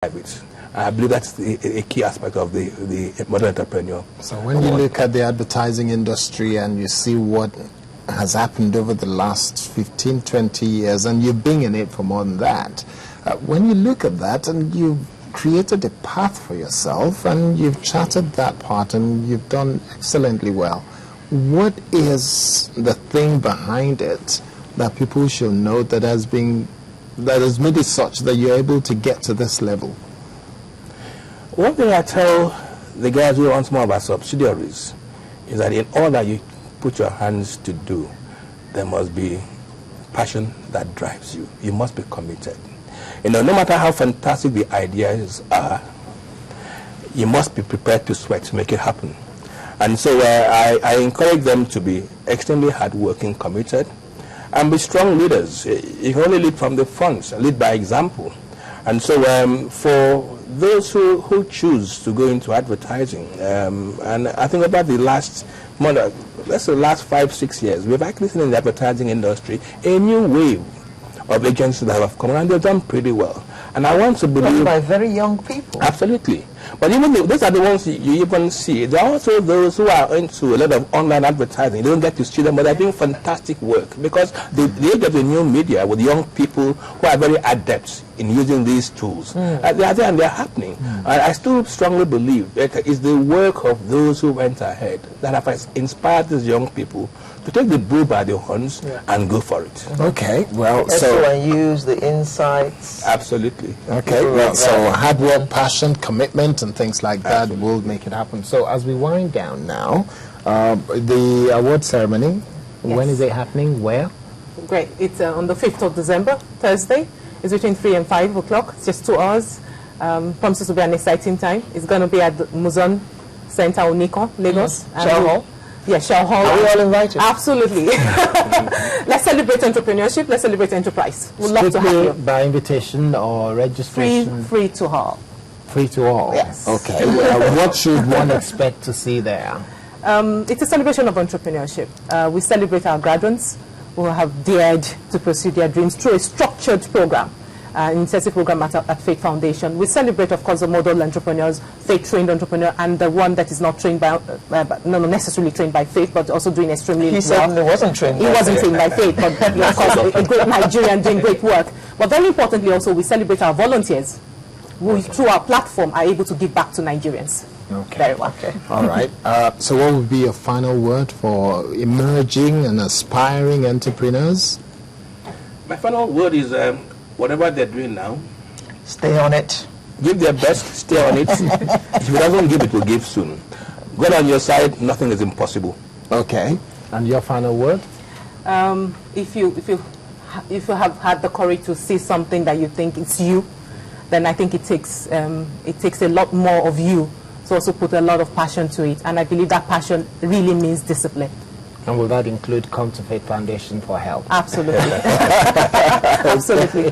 it. I believe that's a key aspect of the modern entrepreneur. So when you look at the advertising industry and you see what has happened over the last 15, 20 years, and you've been in it for more than that, when you look at that and you've created a path for yourself and you've charted that path and you've done excellently well, what is the thing behind it that people should know that has made it such that you're able to get to this level? One thing I tell the guys who run some of our subsidiaries is that in all that you put your hands to do, there must be passion that drives you. You must be committed. No matter how fantastic the ideas are, you must be prepared to sweat to make it happen. And so I encourage them to be extremely hardworking, committed, and be strong leaders. You can only lead from the front, lead by example. And so for those who choose to go into advertising, and I think about the last let's say last 5-6 years, we've actually seen in the advertising industry a new wave of agencies that have come, and they've done pretty well. And I want to believe by very young people. Absolutely. But even those are the ones you even see. There are also those who are into a lot of online advertising. You don't get to see them, but they're doing fantastic work because the age of the new media with young people who are very adept in using these tools. They are there and they're happening. I still strongly believe that it is the work of those who went ahead that have inspired these young people to take the bull by the horns and go for it. Okay, well, and use the insights. Absolutely. Okay, well, so hard work, passion, commitment, and things like that will make it happen. So as we wind down now, the award ceremony, when is it happening? Where? Great. It's on the 5th of December, Thursday. It's between 3 and 5 o'clock. It's just 2 hours. Promises to be an exciting time. It's going to be at the Muzon Center, Oniko, Lagos. Shell Hall? Yeah, Shell Hall. Are we all invited? Absolutely. Let's celebrate entrepreneurship. Let's celebrate enterprise. We'd love to have you. By invitation or registration? Free to all. Free to all? Yes. Okay. Well, what should one expect to see there? It's a celebration of entrepreneurship. We celebrate our graduates who have dared to pursue their dreams through a structured program, an intensive program at Faith Foundation. We celebrate, of course, the model entrepreneurs, faith-trained entrepreneur, and the one that is not trained by, not necessarily trained by faith, but also doing extremely well. He certainly wasn't trained by faith. He wasn't trained by faith, but of course, a great Nigerian doing great work. But very importantly also, we celebrate our volunteers who, through our platform, are able to give back to Nigerians. Okay. Very well. Okay. All right. So what would be your final word for emerging and aspiring entrepreneurs? My final word is whatever they're doing now, stay on it. Give their best, stay on it. If you doesn't give, it will give soon. God on your side, nothing is impossible. Okay. And your final word? If you have had the courage to see something that you think it's you, then I think it takes a lot more of you to also put a lot of passion to it. And I believe that passion really means discipline. And will that include Come to Faith Foundation for help? Absolutely. Absolutely.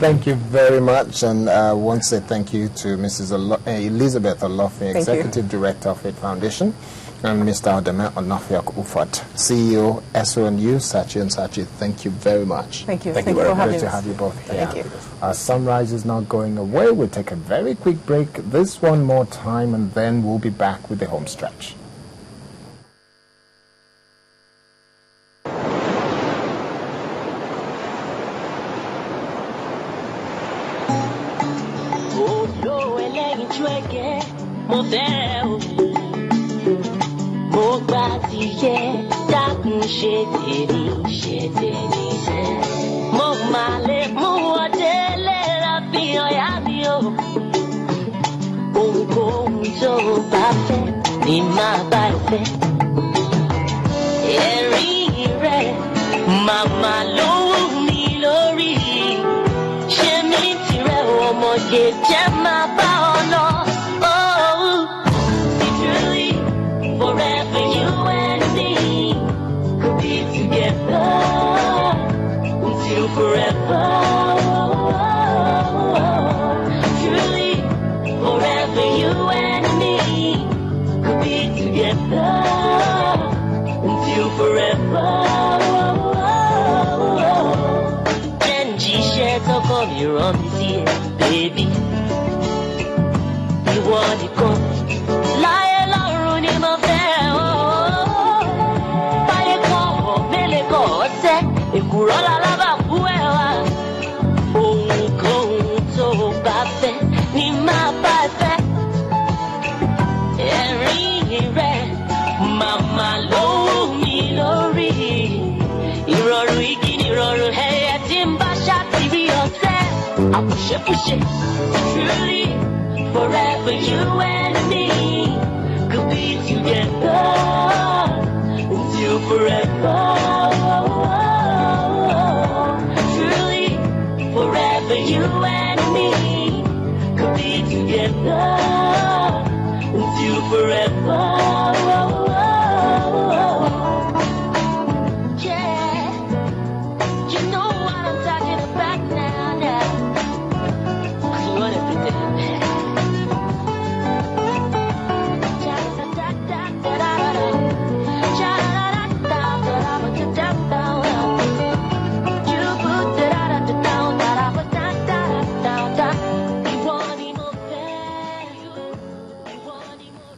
Thank you very much. And I want to say thank you to Mrs. Elizabeth Olofe, Executive Director of Faith Foundation, and Mr. Odeme Onafiak Ufat, CEO, SONU, Sachi and Sachi. Thank you very much. Thank you. Thank you for having Great to us. have you both here. Thank you. Our sunrise is not going away. We'll take a very quick break, this one more time, and then we'll be back with the home stretch. Mama lo mi lori, ṣe mi tire ọmọ je jẹ́ máa bá ọ lọ. Oh, it's really forever you and me could be together until forever. Truly, forever you and me could be together until forever. Toko mi run this year, baby. nìkan. Láyé lọ́run ni mo fẹ́ o. Báyé kan ọ̀ mélé kan ọ̀sẹ̀, èkùrọ́ lálábàkú ẹ̀ wá. Ohunkóhun tó bá fẹ́ ni máa bá ẹ fẹ́. Ẹ̀rín rẹ̀ màmá ló wù mí lórí. Ìrọ̀rùn igi ni ìrọ̀rùn ẹyẹ tí ń bá ṣàtìrí ọ̀sẹ̀. Àpòṣepòṣe, truly, forever you and me could be together until forever. Truly, forever you and me could be together until forever. Yeah, you know what I'm talking about now. 'Cause what if it didn't?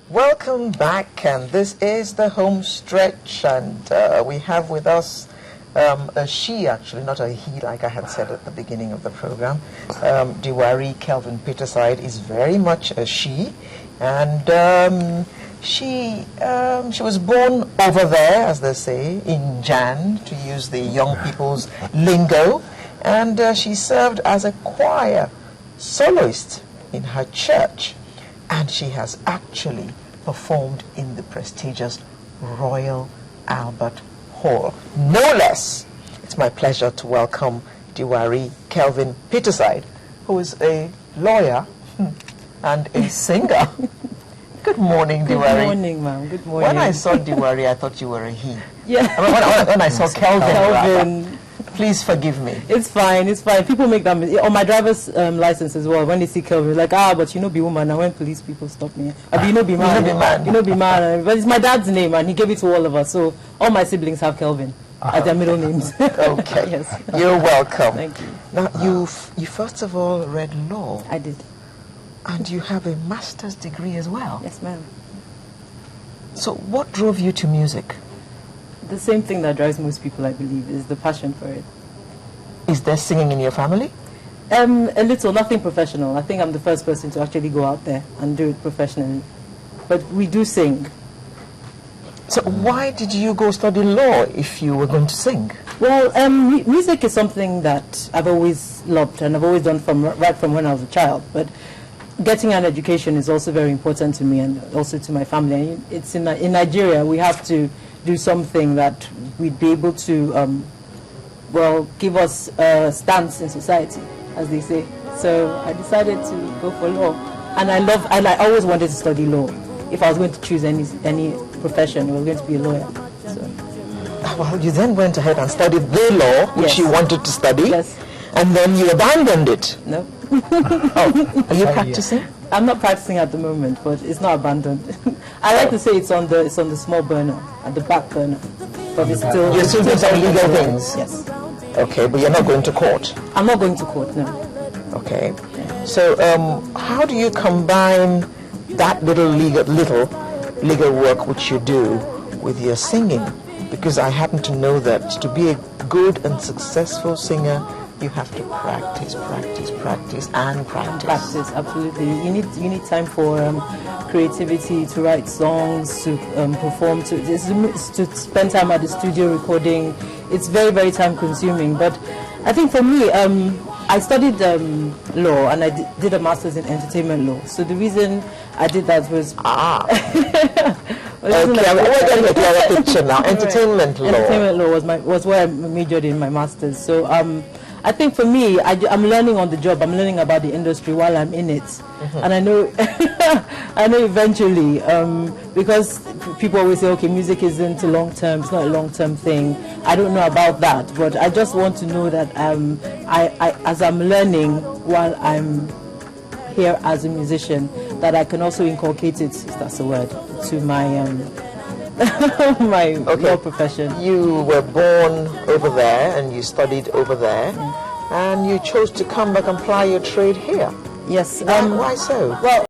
Welcome back, and this is the home stretch, and we have with us a she, actually, not a he, like I had said at the beginning of the program. Diwari Kelvin Peterside is very much a she, and she was born over there, as they say, in Jan, to use the young people's lingo, and she served as a choir soloist in her church, and she has actually performed in the prestigious Royal Albert Hall. No less, it's my pleasure to welcome Diwari Kelvin Peterside, who is a lawyer and a singer. Good morning, Diwari. Good morning, ma'am. Good morning. When I saw Diwari, I thought you were a he. Yeah. I mean, when I saw Kelvin, Kelvin. Please forgive me. It's fine, it's fine. People make that mistake. On my driver's license as well, when they see Kelvin, like, but you know, be woman. And when police people stop me, you know, be man. You know, be man. You know, be man. But it's my dad's name, and he gave it to all of us. So all my siblings have Kelvin as their middle names. Okay. Yes. You're welcome. Thank you. Now, you first of all read law. I did. And you have a master's degree as well. Yes, ma'am. So what drove you to music? The same thing that drives most people, I believe, is the passion for it. Is there singing in your family? A little, nothing professional. I think I'm the first person to actually go out there and do it professionally. But we do sing. So why did you go study law if you were going to sing? Well, music is something that I've always loved and I've always done right from when I was a child. But getting an education is also very important to me and also to my family. And it's in Nigeria, we have to do something that we'd be able to, give us a stance in society, as they say. So I decided to go for law. And I always wanted to study law. If I was going to choose any profession, it was going to be a lawyer. So. Well, you then went ahead and studied the law, which Yes. you wanted to study. Yes. And then you abandoned it. No. Oh, are you practicing? I'm not practicing at the moment, but it's not abandoned. I like to say it's on the small burner, at the back burner. But it's still... You're still doing some legal things? Yes. Okay, but you're not going to court? I'm not going to court, no. Okay. So how do you combine that little legal work which you do with your singing? Because I happen to know that to be a good and successful singer, you have to practice, and practice. Practice, absolutely. You need time for creativity, to write songs, to perform, to spend time at the studio recording. It's very, very time consuming. But I think for me, I studied law and I did a master's in entertainment law. So the reason I did that was... Okay, we're getting a clearer picture now. Entertainment law. Entertainment law was where I majored in my master's. So I think for me, I'm learning on the job. I'm learning about the industry while I'm in it, and I know, I know eventually, because people always say, okay, music isn't a long term. It's not a long term thing. I don't know about that, but I just want to know that as I'm learning while I'm here as a musician, that I can also inculcate it, if that's a word, to my my law profession. You were born over there and you studied over there, and you chose to come back and ply your trade here. Yes. Why so? Well,